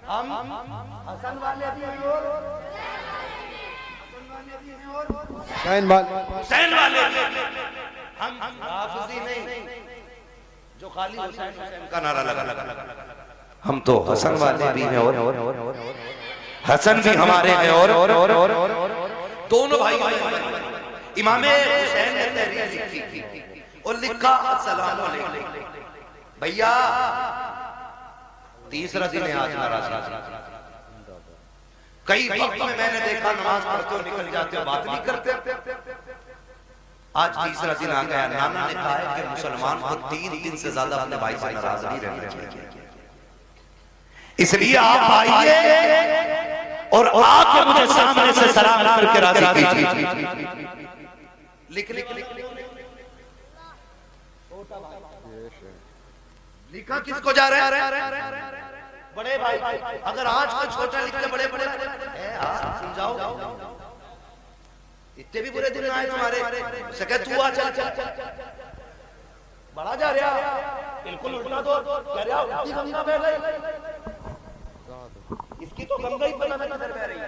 हम हसन वाले भी हैं और हुसैन वाले हम हाफिजी नहीं जो खाली हुसैन हुसैन का नारा लगा। हम तो हसन वाले भी हैं और हसन भी हमारे हैं और दोनों भाई इमाम हुसैन ने तहरीर लिखी और लिखा अस्सलाम वालेकुम भैया, तीसरा दिन है आज नाराज। कई वक्त में मैंने देखा नमाज पढ़ते हो निकल जाते हो, बात नहीं करते। आज तीसरा दिन आ गया। नाना ने कहा है कि मुसलमान को 3 दिन से ज्यादा अपने भाई से नाराज नहीं रहना चाहिए, इसलिए आप आइए और आके मुझे सामने से सलाम करके राजी कीजिए। लिख लिखा किसको जा रहा है? बड़े भाई। अगर आज का छोटा लिखते बड़े बड़े समझाओ, इतने भी बुरे दिन आए तुम्हारे सके तू आ चल बड़ा जा रहा बिल्कुल उल्टा दो कह रहा उल्टी गंगा बह गई, इसकी तो गंगा ही पता नहीं किधर बह रही है,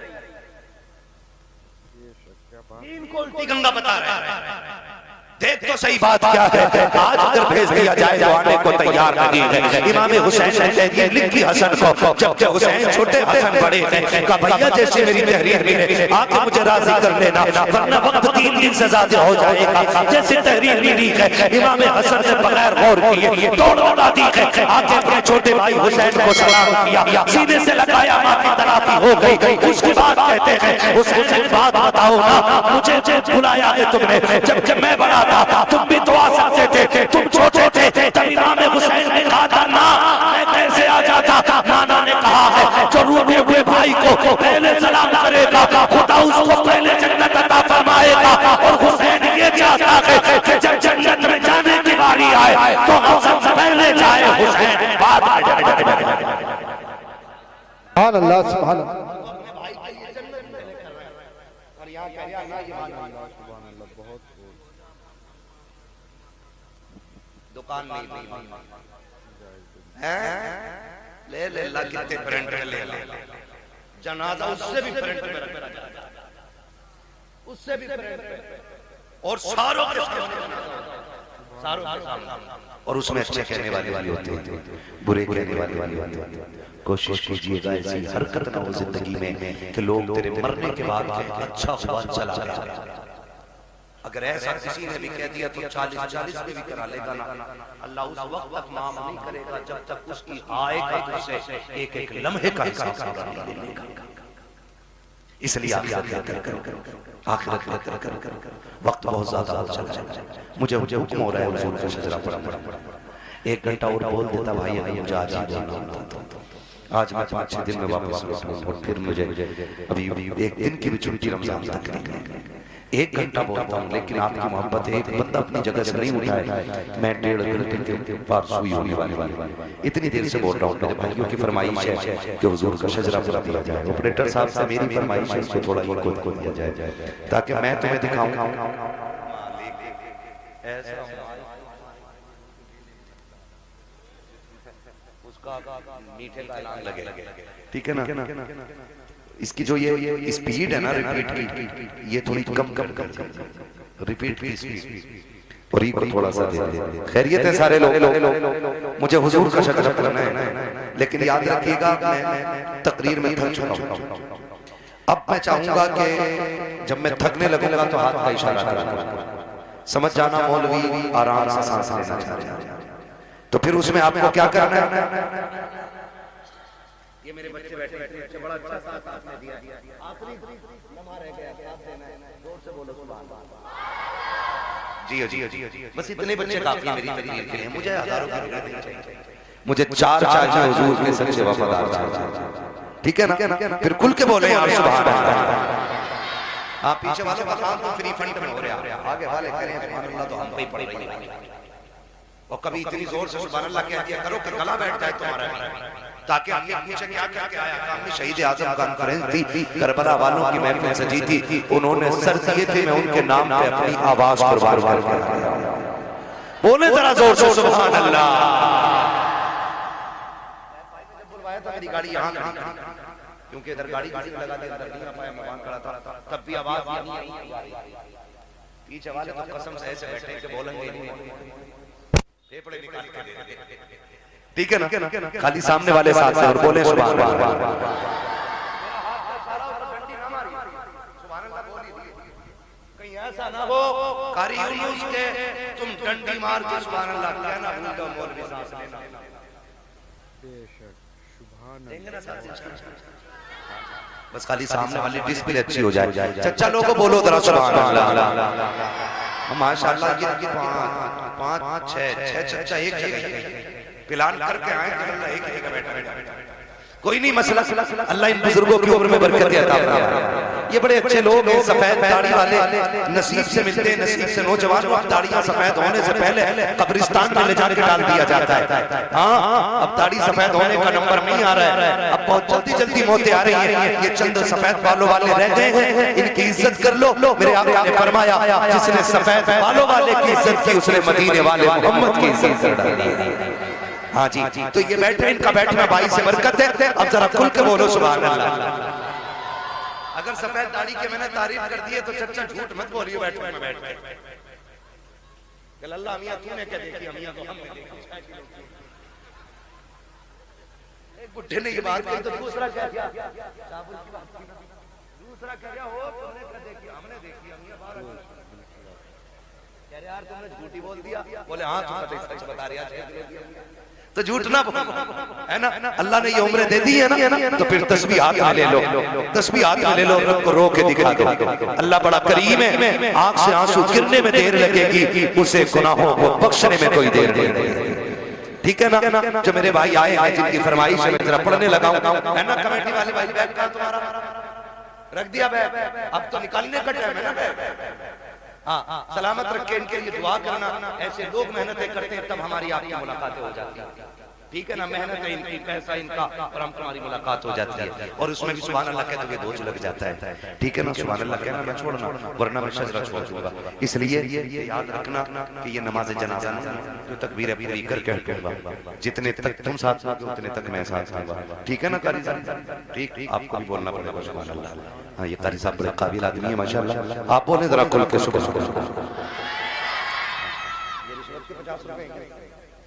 इनको उल्टी गंगा बता रहा है। देख तो सही बात क्या है, आज अगर भेज दिया जाए तो आने को तैयार नहीं है। इमाम हुसैन ने तहरीर लिखी हसन को, जब हुसैन छोटे हसन बड़े थे, कहा भैया जैसे मेरी तहरीर मिले आके मुझे राजी कर लेना, वरना वक्त 3 दिन से ज्यादा हो जाएगा। जैसे तहरीर मिली है इमाम हसन ने बगैर गौर किए दौड़ा दी है, आके अपने छोटे भाई हुसैन को सलाम किया, सीने से लगाया, मां की तलाफी हो गई। उसके बाद कहते हैं हुसैन एक बात बताओ ना, मुझे बुलाया है तुमने, जब मैं बड़ा तुम भी दुआ करते थे, तुम छोटे थे, तब इमाम हुसैन ने कहा था ना मैं कैसे आ जाता। नाना ने कहा है जो रोते हुए भाई को पहले सलाम करेगा खुदा उसको पहले जन्नत अता फरमाएगा। और हुसैन ये चाहता है कि जब जन्नत में जाने की बारी आए तो हम सबसे पहले जाए, हुसैन बाद में जाए। सुभान अल्लाह सुभान अल्लाह। दुकान नहीं ले ले ला कितने फ्रंट में ले ले, जनाजा उससे भी फ्रंट में रखा जाए, उससे भी फ्रंट में और सारों के सामने, और उसमें अच्छे कहने वाले होते हैं, बुरे कहने वाले होते हैं। कोशिश कीजिएगा ऐसी हरकत ना हो जिंदगी में कि लोग तेरे मरने के बाद अच्छा हुआ चला गया। अगर ऐसा किसी ने भी कह दिया तो 40 में भी करा लेगा ना, अल्लाह उस वक्त तक माफ नहीं करेगा जब तक उसकी आय का से एक लम्हे का हिसाब नहीं लेगा। इसलिए आखिरत कर वक्त बहुत ज्यादा हो चला है, मुझे हुक्म हो रहा है हुजूर का शजरा पढ़ा 1 घंटा और बोल देता भाई, मुझे आज ही बोलना होता। आज मैं 5-6 दिन में वापस लौटूंगा और फिर मुझे अभी 1 दिन की भी छुट्टी रमजान तक नहीं, 1 घंटा बोलता हूँ, लेकिन आपकी मोहब्बत है। एक बंदा अपनी जगह से नहीं उठाए, मैं 1.5 घंटे के पार सुई होने वाली इतनी देर से बोल रहा हूँ। मेरे भाइयों की फरमाइश है कि हुजूर का शजरा पूरा दिया जाए। ऑपरेटर साहब से मेरी फरमाइश है इसको थोड़ा ये को दिया जाए ताकि मैं तुम्हें दिखाऊं उसका मीठे का ऐलान लगे, ठीक है ना। इसकी जो ये स्पीड है ना रिपीट की, ये थोड़ी कम कर रिपीट की स्पीड और को थोड़ा सा दे। खैरियत है सारे लोग, मुझे हुजूर का शजरा करना है, लेकिन याद रखिएगा मैं तकरीर में थक चुका हूं। अब मैं चाहूंगा कि जब मैं थकने लगूंगा तो हाथ का इशारा करूंगा, समझ जाना मौलवी आराम से सांस लेना चाह रहे हैं, तो फिर उसमें आपको क्या करना है। ये मेरे बच्चे बैठे बैठे बड़ा अच्छा साथ आपने दिया, आखिरी लम्हा रह गया, साथ देना है, जोर से बोलो सुभान अल्लाह। जी बस इतने बच्चे काफी है मेरी तकरीर के लिए, मुझे हजारों की जरूरत नहीं चाहिए, मुझे 4 चाहिए हुजूर के सच्चे वफादार चाहिए, ठीक है ना। फिर खुल के बोले आप सुभान अल्लाह। आप पीछे वालों का काम तो फ्री फंड में हो रहा है, आगे वाले करें सुभान अल्लाह तो हम पे ही पड़ रही है। और कभी इतनी जोर से सुभान अल्लाह कह दिया करो कि गला बैठ जाए तुम्हारा, ताकि हमने पीछे क्या क्या आया था। हमने शहीद आजम कॉन्फ्रेंस थी, करबला वालों की महफिल सजी थी, उन्होंने सर दिए थे, मैं उनके नाम पे अपनी आवाज कुर्बान कर दिया। बोले जरा जोर से सुभान अल्लाह। मेरी गाड़ी यहाँ खड़ी थी, क्योंकि इधर गाड़ी लगा दी, अंदर नहीं आ पाया, मैं वहां खड़ा था, तब भी आवाज पीछे वाले तो कसम से ऐसे बैठे के बोलेंगे फेफड़े निकाल के दे देंगे। ठीक है ना, खाली सामने वाले साथ से और बोले सुभान अल्लाह। कहीं ऐसा ना हो कारी यूनुस के तुम डंडी मार के सुभान अल्लाह कहना भूल जाओ, मौलवी सांस लेना। बस खाली सामने वाली डिस्प्ले अच्छी हो जाए। चच्चा लोगों बोलो जरा सुभान अल्लाह। माशाअल्लाह ये 5 6 चच्चा एक जगह प्लान करके आए कि अल्लाह एक जगह बैठा कोई नहीं मसला। अल्लाह इन बुजुर्गों की उम्र में बरकत अता फरमाए। ये बड़े अच्छे लोग हैं, सफेद दाढ़ी वाले नसीब से मिलते हैं, नसीब से नौजवान लोग दाढ़ियां सफेद होने से पहले कब्रिस्तान में ले जाकर डाल दिया जाता है। हाँ, अब दाढ़ी सफेद होने का नंबर नहीं आ रहा है, अब बहुत जल्दी जल्दी मौतें आ रही हैं। ये चंद सफेद बालों वाले रह गए हैं, इनकी इज्जत कर लो। मेरे आका ने फरमाया जिसने सफेद बालों वाले की इज्जत की उसने मदीने वाले मोहम्मद की इज्जत कर डाली। हाँ जी, तो ये बैठे, इनका बैठना भाई से बरकत है। अब जरा खुल के बोलो सुभान अल्लाह। अगर सफेद दाढ़ी के मैंने तारीफ कर दी है तो चच्चा झूठ मत बोलिए, बैठो में बैठ के अल्लाह मियां तूने क्या देखी, मियां तो हमने देखी। एक बुढ़े ने ये बात कही तो दूसरा क्या किया, दूसरा क्या किया, हो तुमने क्या देखी, हमने देखी, मियां बाहर कह रहे यार तुमने झूठी बोल दिया। बोले हाँ तू सच बता रहा है, तो झूठ ना बोल, है ना। अल्लाह ने ये उम्र दे दी है ना, तो फिर तस्बीह हाथ में ले लो, तस्बीह हाथ में ले लो, रब को रो के दिखा दो। अल्लाह बड़ा करीम है, आंख से आंसू गिरने में देर लगेगी, उसे गुनाहों को बख्शने में कोई देर नहीं लगेगी। ठीक है ना। जो मेरे भाई आए हैं जिनकी फरमाइश है मैं जरा पढ़ने लगाऊं, है ना। कमेटी वाले भाई बैग का तुम्हारा रख दिया बैग, अब तो निकालने का टाइम है ना बैग। हाँ, सलामत रखे, इनके लिए दुआ करना। ऐसे लोग मेहनतें करते हैं तब हमारी आपकी मुलाकातें हो जाती हैं। ठीक है ना, मेहनत है इनकी, पैसा इनका, और हम तुम्हारी मुलाकात हो जाती है। और उसमें भी सुभान अल्लाह कहते हुए बोझ लग जाता है। ठीक है ना, सुभान अल्लाह कहना मैं छोड़ना, वरना मैं शजरा छोड़ दूंगा। इसलिए ये याद रखना कि ये नमाज जनाजा जो तकबीर पूरी करके हटूंगा, जितने तक तुम साथ होगे उतने तक मैं साथ दूंगा। ठीक है ना कारी साहब, ठीक आपको भी बोलना पड़ेगा सुभान अल्लाह। हाँ, ये कारी साहब बड़े काबिल आदमी है माशाअल्लाह। आप बोले जरा खुल के सुभान अल्लाह।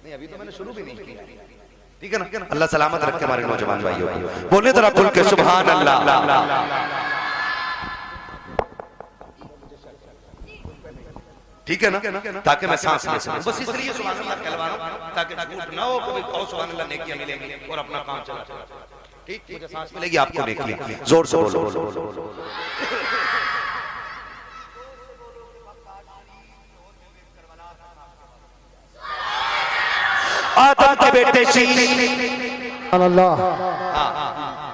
नहीं अभी तो मैंने शुरू भी नहीं किया। ठीक है ना, अल्लाह सलामत रखे हमारे नौजवान भाइयों को। बोले जरा खुल के सुभान अल्लाह। ठीक है ना, ताकि मैं सांस ले सकूं। बस इसलिए सुभान अल्लाह कहलवा रहा हूं, ताकि झूठ ना हो कि कहो सुभान अल्लाह नेकियां मिलेंगी और अपना काम चला। ठीक, मुझे सांस मिलेगी, आपको नेकी। जोर से बोलो। आदम के बेटे अल्लाह।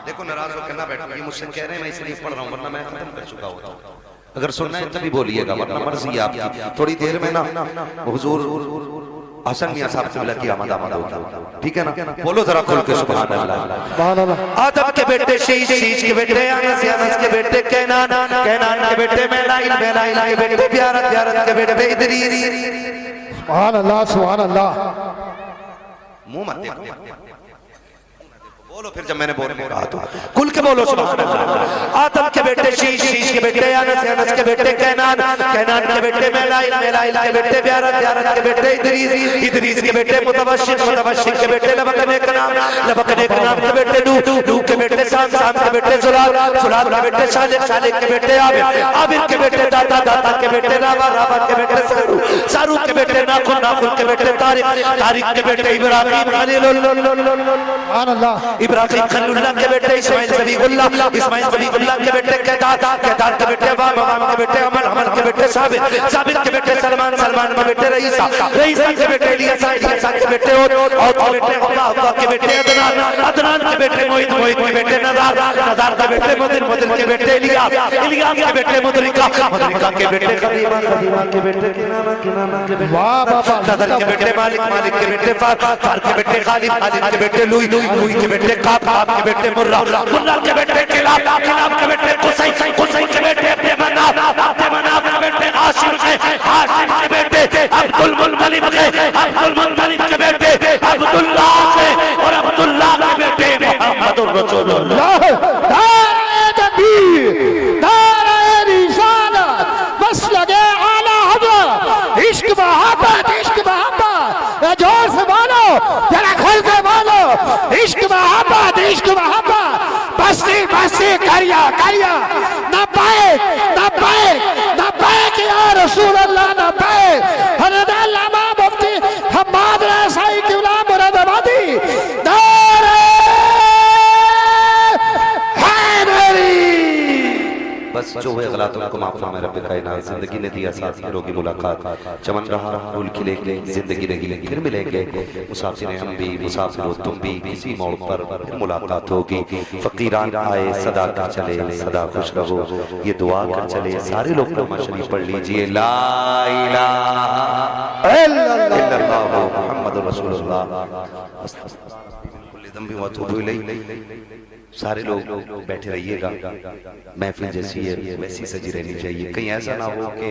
देखो नाराज होकर ना बैठो, ये मुझसे कह रहे हैं मैं इसलिए पढ़ रहा हूँ, वरना मैं खत्म कर चुका होता। अगर सुनना है तभी बोलिएगा, वरना मर्जी है आपकी। थोड़ी देर में ना हुजूर हसन मियां साहब से मिला कि आमद होगा। ठीक है ना, बोलो जरा खुल के सुभान अल्लाह। आदम के बेटे शीश, शीश के बेटे अनस, अनस के बेटे कैनान, कैनान के बेटे मेलाइल, मेलाइल के बेटे प्यारत, प्यारत के बेटे इदरीस। सुभान अल्लाह, सुभान अल्लाह। मुंह मत देखो, बोलो फिर जब मैंने बोलने कहा तो खुल के बोलो सुभान अल्लाह। आदम के बेटे शीश, शीश के बेटे अनस, अनस के बेटे कैनान, कैनान के बेटे मेलाइल, मेलाइल के बेटे प्यारत, प्यारत के बेटे इदरीस, इदरीस के बेटे मुतवश्शिक, मुतवश्शिक के बेटे लबकने का नाम, लबकने का नाम के बेटे नूह, नूह के बेटे साम, साम के बेटे जुलाल, जुलाल के बेटे सालिक, सालिक के बेटे आबिद, आबिद के बेटे दाता, दाता के बेटे रावा, रावा के बेटे सारू, सारू के बेटे नाखुन, नाखुन के बेटे तारिक, तारिक के बेटे इब्राहिम खलीलुल्लाह, सुभान अल्लाह। इब्राहिम खलीलुल्लाह के बेटे इस्माइल ज़बीहुल्लाह, इस्माइल ज़बीहुल्लाह के बेटे केदार, केदार के बेटे वाम, वाम के बेटे अमल, अमल के बेटे साबित, साबित के बेटे सलमान, सलमान के बेटे रईसा, रईसा के बेटे इलियासा, इलियासा के बेटे और के बेटे अल्लाह, अल्लाह के बेटे अदनान, अदनान के बेटे मोहित, मोहित के बेटे नदार, नदार के बेटे मुदिर, मुदिर के बेटे इलियास, इलियास के बेटे मुदरिका, मुदरिका के बेटे खदीमा, खदीमा के बेटे किनाना, किनाना के बेटे वाह बाबा, नदर के बेटे मालिक, मालिक के बेटे फार, फार के बेटे खालिद, खालिद के बेटे लुई, लुई के बेटे काब, काब के बेटे मुर्रा, मुर्रा के बेटे किलाब, किलाब के बेटे कुसै, कुसै के बेटे मनाफ, मनाफ के बेटे हाशिम, हाशिम के बेटे अब्दुल मुत्तलिब के, अब्दुल मुत्तलिब के बेटे अब्दुल्लाह के, और अब्दुल्लाह के बेटे मोहम्मद रसूलुल्लाह। नारे तकबीर, नारे रिसालत, बस लगे आला हज़रत, इश्क मोहब्बत, इश्क मोहब्बत, जोर से बोलो, जरा खोल के बोलो, इश्क मोहब्बत, इश्क मोहब्बत, बस्ती बस्ती करिया करिया, ना पाए ना पाए ना पाए कि या रसूल अल्लाह, ना पाए हज़रत अल्लामा मुफ्ती हम्माद रसाई किबला मुरादाबादी, नारे बस जो है गलतों को माफ फरमा रब्बे कायनात। जिंदगी ने दिया साथ फिरों की मुलाकात, चमन रहा फूल खिलेंगे, जिंदगी रहेगी फिर मिलेंगे। मुसाफिर हम भी, मुसाफिर हो तुम भी, किसी मोड़ पर फिर मुलाकात होगी। फकीरान आए सदा कर चले, सदा खुश रहो, ये दुआ कर चले। सारे लोग कलमा शरीफ पढ़ लीजिए, ला इलाहा इल्लल्लाह मुहम्मदुर रसूलुल्लाह। सारे लोग बैठे रहिएगा, महफिल जैसी है वैसी सजी रहनी चाहिए। कहीं ऐसा ना हो कि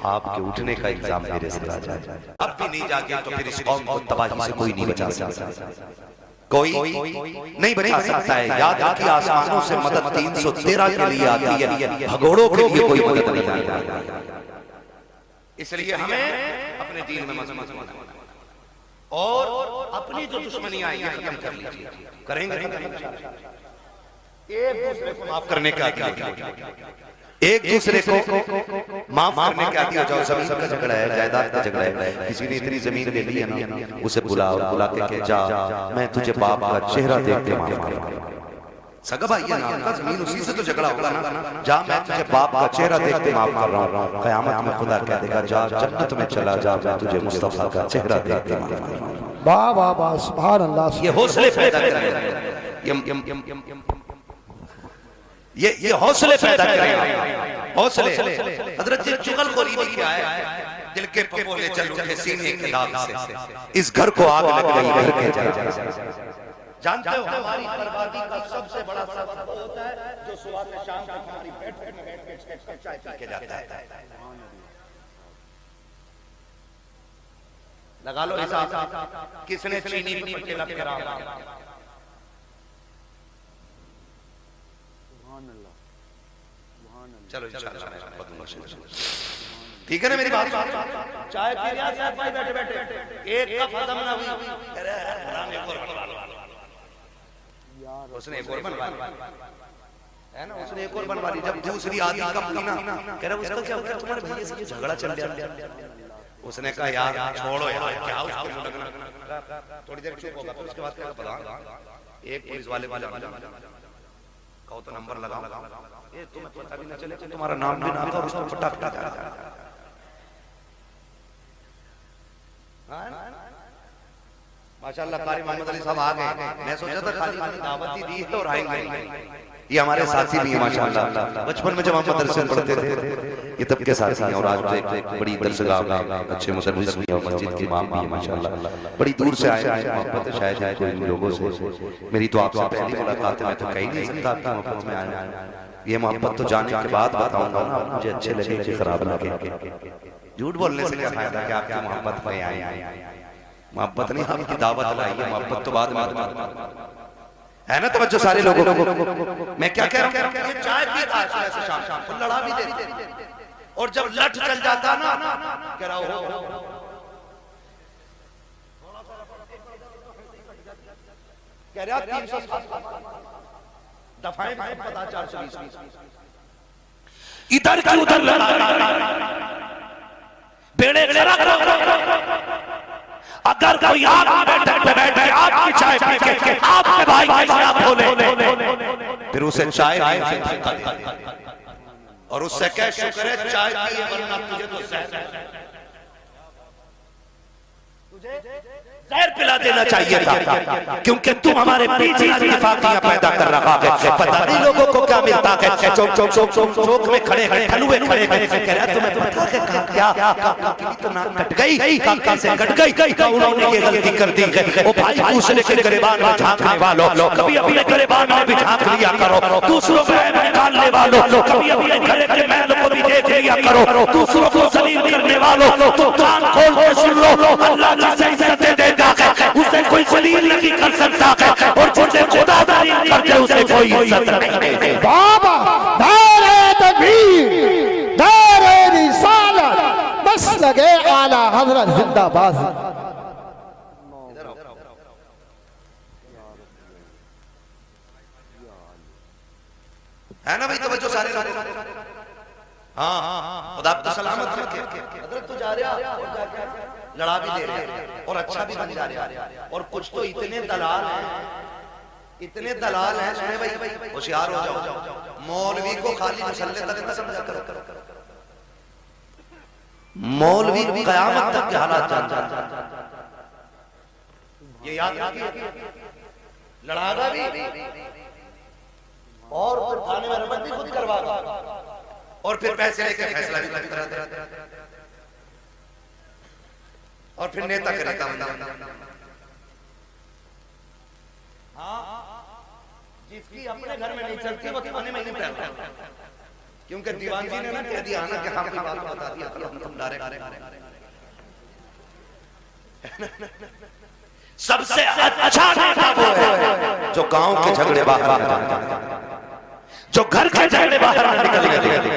आपके उठने का इल्जाम मेरे से आ जाए। अब भी नहीं जागे तो फिर इस कौम को तबाही से कोई नहीं बचा सकता, कोई नहीं बचा सकता है। याद रखिए, आसमानों से मदद 313 के लिए आती है, भगोड़ों के लिए कोई मदद नहीं आती। इसलिए हमें अपने दीन में मजबूत होना और अपनी जो दुश्मनी आई है खत्म कर लीजिए। करेंगे एक दूसरे को माफ करने का आदि, एक दूसरे को माफ करने का आदि हो जाओ। जमीन का झगड़ा है, जायदाद का झगड़ा है, किसी ने इतनी जमीन ले ली है ना, उसे बुलाओ, बुला के जा, मैं तुझे बाप का चेहरा देख के माफ करूंगा। सगा भाई है ना आपका, जमीन उसी से तो झगड़ा होगा ना, जा मैं तुझे बाप का चेहरा देख के माफ कर रहा हूँ। क़यामत में खुदा कह देगा, जा जन्नत में चला जा, मैं तुझे मुस्तफा का चेहरा देख के माफ कर रहा हूँ। वाह वाह वाह, सुभान अल्लाह। ये हौसले पैदा करें, ये हौसले पैदा करें, हौसले। हजरत जी चुगलखोरी भी क्या है, दिल के पपोले चल उठे सीने के दाग से, इस घर को आग लग गई घर के जल। जानते हो हमारी बर्बादी का सबसे बड़ा सबब होता है जो सुबह से शाम तक हमारी बैठ के चाय पी के जाता है। लगा लो हिसाब, किसने चीनी पर केला फेरा, चलो ठीक है ना मेरी बात। चाय पी रहा था भाई बैठे बैठे, एक कप खत्म ना हुई, कह रहा है फलाने एक और बनवा लो, उसने एक और बनवा ली है ना, उसने एक और बनवा ली। जब दूसरी आधी कप ली ना, कह रहा उसका क्या हो गया, तुम्हारे भैया से झगड़ा चल गया। उसने कहा यार छोड़ो यार, क्या उसको लगना, थोड़ी देर चुप होगा, फिर उसके बाद क्या पता, एक पुलिस वाले कहो तो नंबर लगाओ, ये तुम्हें पता भी ना चले कि तुम्हारा नाम भी ना था, उसको फटाक फटाक। माशाअल्लाह कारी मोहम्मद अली साहब आ गए। मैं सोचा था खाली दावत ही दी है और आएंगे। ये हमारे साथी भी हैं माशाअल्लाह। बचपन में जब हम मदरसे में पढ़ते थे ये तब के साथी हैं, और आज एक बड़ी दरसगाह में अच्छे मुसल्लिस भी और मस्जिद के इमाम भी हैं माशाअल्लाह। बड़ी दूर से आए हैं, मोहब्बत है शायद कोई लोगों से। मेरी तो आपसे पहली मुलाकात है, मैं तो कहीं नहीं सकता आपकी मोहब्बत में आया। ये मोहब्बत तो जाने के बाद बताऊंगा ना, मुझे अच्छे लगे कि खराब लगे। झूठ बोलने से क्या फायदा कि आपकी मोहब्बत में आए। मोहब्बत नहीं, आपकी दावत लाई है, मोहब्बत तो बाद में है ना। तवज्जो सारे लोगों को, मैं क्या कह रहा हूँ, ये चाय पीता है सुबह से शाम को, लड़ा भी देते, और जब लठ चल जाता ना, कह रहा हो कह रहा 300 दफाएं पता 420 इधर की उधर लड़ा बेड़े अगर कोई आप बैठक पे बैठ के आपकी चाय पी के आपके भाई की बात बोले, फिर उसे चाय और उससे कह शुक्र है चाय पी वरना तुझे तो जहर पिला देना चाहिए था, क्योंकि तुम हमारे पीछे इत्तेफाकियां पैदा कर रहा है। पता नहीं लोगों को क्या मिलता है, चौक में खड़े हैं, ठलुए खड़े हैं, कह रहा तुम्हें पता है क्या तो नाक कट गई, काका से कट गई, उन्होंने ये गलती कर दी है। ओ भाई दूसरे के गिरबान में झांकने वालों, कभी अपने गिरबान में भी झांक लिया करो, दूसरों को निकालने वालों, कभी अपने घर के महल को भी देख लिया करो, दूसरों को जलील करने वालों, तुम कान खोल के सुन लो, अल्लाह जिसे इज्जत देता है उसे कोई जलील नहीं कर सकता है, और जिसे खुदा जलील कर उसे कोई इज्जत नहीं देते। बाबा नारे तकबीर, नारे रिसालत, बस लगे आला हजरत जिंदाबाद। है ना भाई, तवज्जो सारे लोग। हाँ, खुदा आपको सलामत रखे। हजरत तो जा रहा लड़ा भी दे रहे और अच्छा भी बन जा रहा। और कुछ तो इतने दलाल हैं सुने भाई, होशियार हो जाओ। मौलवी को खाली मसल्ले तक न समझा करो। मौलवी कयामत तक के हालात जानता। ये याद रखिए, लड़ागा भी और फिर थाने में रमत भी खुद करवागा और फिर पैसे लेके फैसला भी करा दे और फिर नेता करेगा। हाँ, जिसकी अपने घर में नहीं चलती वो थाने में नहीं फैलता, क्योंकि दीवान जी ने ना कह दिया ना कि हम की बात बता दिया कि हम तुम डायरेक्ट। सबसे अच्छा नेता वो है जो गांव के झगड़े बाहर जो घर के झगड़े बाहर न निकलने देते,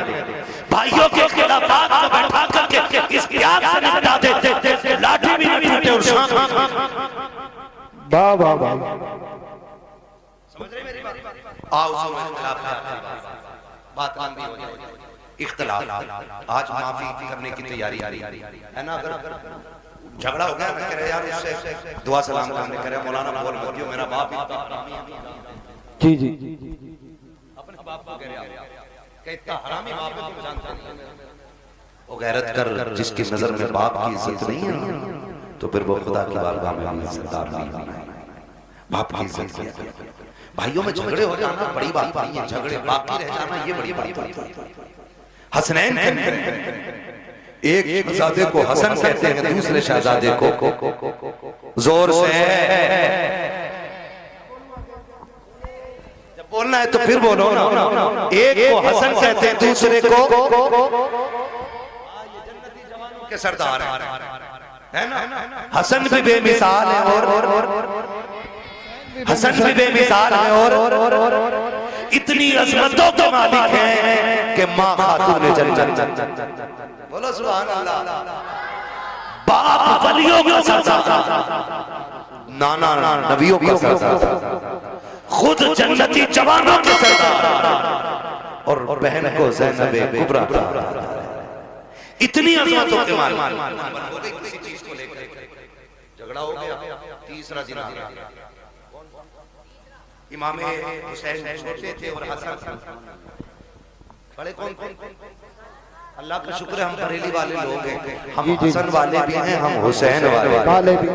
भाइयों के खिलाफ बात को बैठा करके इस प्यार से निपटा देते, लाठी भी नहीं टूटे और शाम। वाह वाह वाह, समझ रहे मेरी बात? आओ सुनो, बात लंबी हो जाएगी। इख्तिलाफ आज माफी करने की तैयारी है ना। अगर झगड़ा हो गया ना, कह रहे यार उससे दुआ सलाम करने, कह रहे मौलाना बोल मत क्यों, मेरा बाप जी जी अपने बाप को कह रहा कि इतना हरामी बाप है तुम जानते नहीं। वो गैरत कर जिसकी नजर में बाप की इज्जत नहीं है, तो फिर वो खुदा की बारगाह में हम इज्जतदार नहीं है। बाप की इज्जत किया। भाइयों में झगड़े हो जाना बड़ी बात नहीं है, झगड़े बाकी रह जाना ये बड़ी बात है। हसनैन एक शहजादे को हसन कहते हैं, दूसरे शहजादे को जोर से जब बोलना है तो फिर बोलो। एक को हसन कहते हैं, दूसरे को के सरदार है ना। हसन भी बेमिसाल है और हसन भी बेमिसाल है और इतनी अजमतों के मालिक हैं कि माँ खातून जन्नत। बोलो सुभान अल्लाह। बाप वलियों का सरदार, नाना नबियों का सरदार, खुद जन्नती जवानों के सरदार और बहन को ज़ैनबे कुबरा। इतनी अजमतों के मालिक। हो गई किसी चीज को लेकर झगड़ा हो गया, तीसरा दिन आ गया। इमाम हुसैन छोटे थे और हसन बड़े। कौन? अल्लाह का शुक्र है हम बरेली वाले लोग हैं, हम हसन वाले भी हैं, हम हुसैन वाले भी।